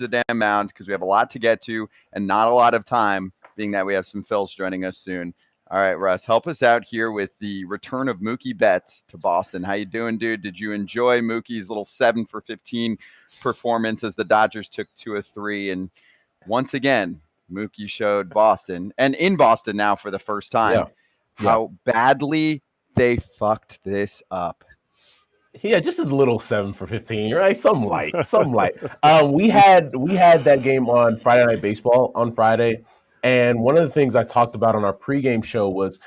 to the damn mound because we have a lot to get to and not a lot of time, being that we have some Phils joining us soon. All right, Russ, help us out here with the return of Mookie Betts to Boston. How you doing, dude? Did you enjoy Mookie's little 7 for 15 performance as the Dodgers took 2 of 3? And once again, Mookie showed Boston, and in Boston now for the first time, how badly they fucked this up. Yeah, just as little 7 for 15, right? Some light. We had that game on Friday Night Baseball on Friday, and one of the things I talked about on our pregame show was,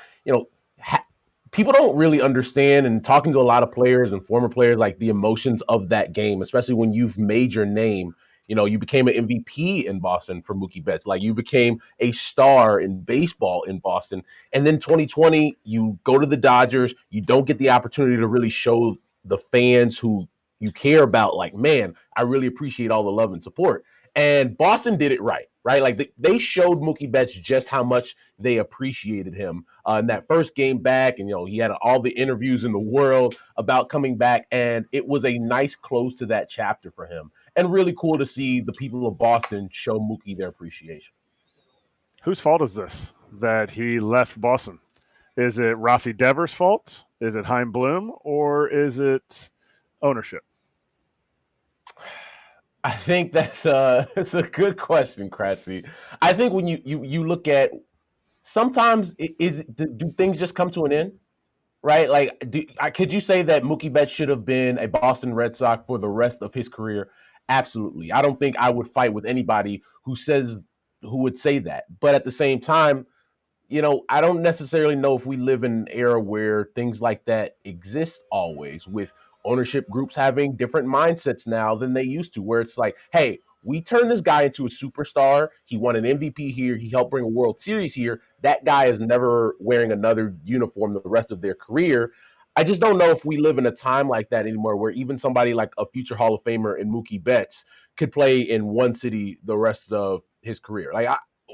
people don't really understand, and talking to a lot of players and former players, like the emotions of that game, especially when you've made your name. You became an MVP in Boston for Mookie Betts. Like, you became a star in baseball in Boston. And then 2020, you go to the Dodgers. You don't get the opportunity to really show the fans who you care about, like, man, I really appreciate all the love and support. And Boston did it right? Like, they showed Mookie Betts just how much they appreciated him in that first game back. And, he had all the interviews in the world about coming back. And it was a nice close to that chapter for him. And really cool to see the people of Boston show Mookie their appreciation. Whose fault is this that he left Boston? Is it Rafi Devers' fault? Is it Chaim Bloom? Or is it ownership? I think that's it's a good question, Kratzy. I think when you look at, sometimes do things just come to an end, right? Like, could you say that Mookie Betts should have been a Boston Red Sox for the rest of his career? Absolutely. I don't think I would fight with anybody who would say that. But at the same time, I don't necessarily know if we live in an era where things like that exist always, with ownership groups having different mindsets now than they used to, where it's like, hey, we turned this guy into a superstar. He won an MVP here. He helped bring a World Series here. That guy is never wearing another uniform the rest of their career. I just don't know if we live in a time like that anymore, where even somebody like a future Hall of Famer in Mookie Betts could play in one city the rest of his career. Like,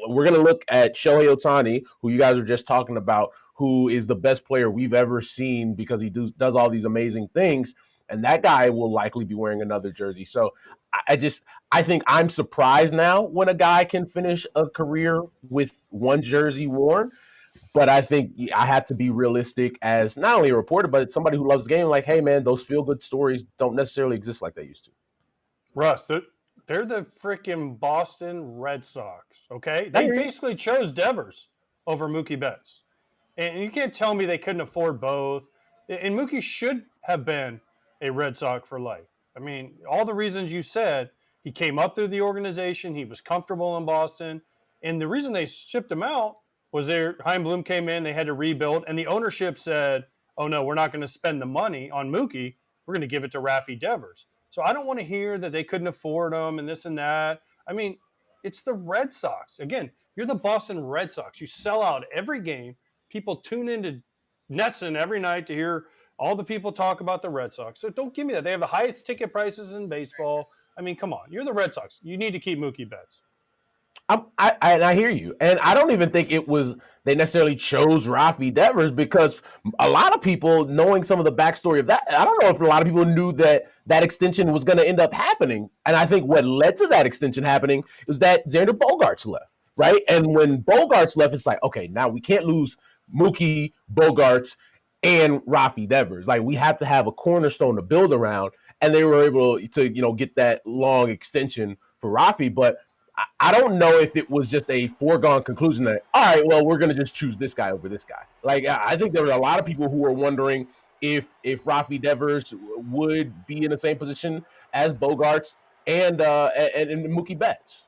we're going to look at Shohei Ohtani, who you guys were just talking about, who is the best player we've ever seen because he does all these amazing things. And that guy will likely be wearing another jersey. So I think I'm surprised now when a guy can finish a career with one jersey worn. But I think I have to be realistic as not only a reporter, but it's somebody who loves the game. Like, hey, man, those feel-good stories don't necessarily exist like they used to. Russ, they're the freaking Boston Red Sox, okay? They basically chose Devers over Mookie Betts. And you can't tell me they couldn't afford both. And Mookie should have been a Red Sox for life. I mean, all the reasons you said, he came up through the organization, he was comfortable in Boston, and the reason they shipped him out was Chaim Bloom came in, they had to rebuild, and the ownership said, oh no, we're not going to spend the money on Mookie, we're going to give it to Rafi Devers. So I don't want to hear that they couldn't afford him and this and that. I mean, it's the Red Sox. Again, you're the Boston Red Sox. You sell out every game. People tune into Nesson every night to hear all the people talk about the Red Sox. So don't give me that. They have the highest ticket prices in baseball. I mean, come on. You're the Red Sox. You need to keep Mookie Betts. I hear you. And I don't even think they necessarily chose Rafi Devers, because a lot of people, knowing some of the backstory of that, I don't know if a lot of people knew that extension was going to end up happening. And I think what led to that extension happening was that Xander Bogaerts left, right? And when Bogaerts left, it's like, okay, now we can't lose Mookie, Bogaerts, and Rafi Devers. Like, we have to have a cornerstone to build around. And they were able to, get that long extension for Rafi. But I don't know if it was just a foregone conclusion that, all right, well, we're going to just choose this guy over this guy. Like, I think there were a lot of people who were wondering if Rafi Devers would be in the same position as Bogaerts and Mookie Betts.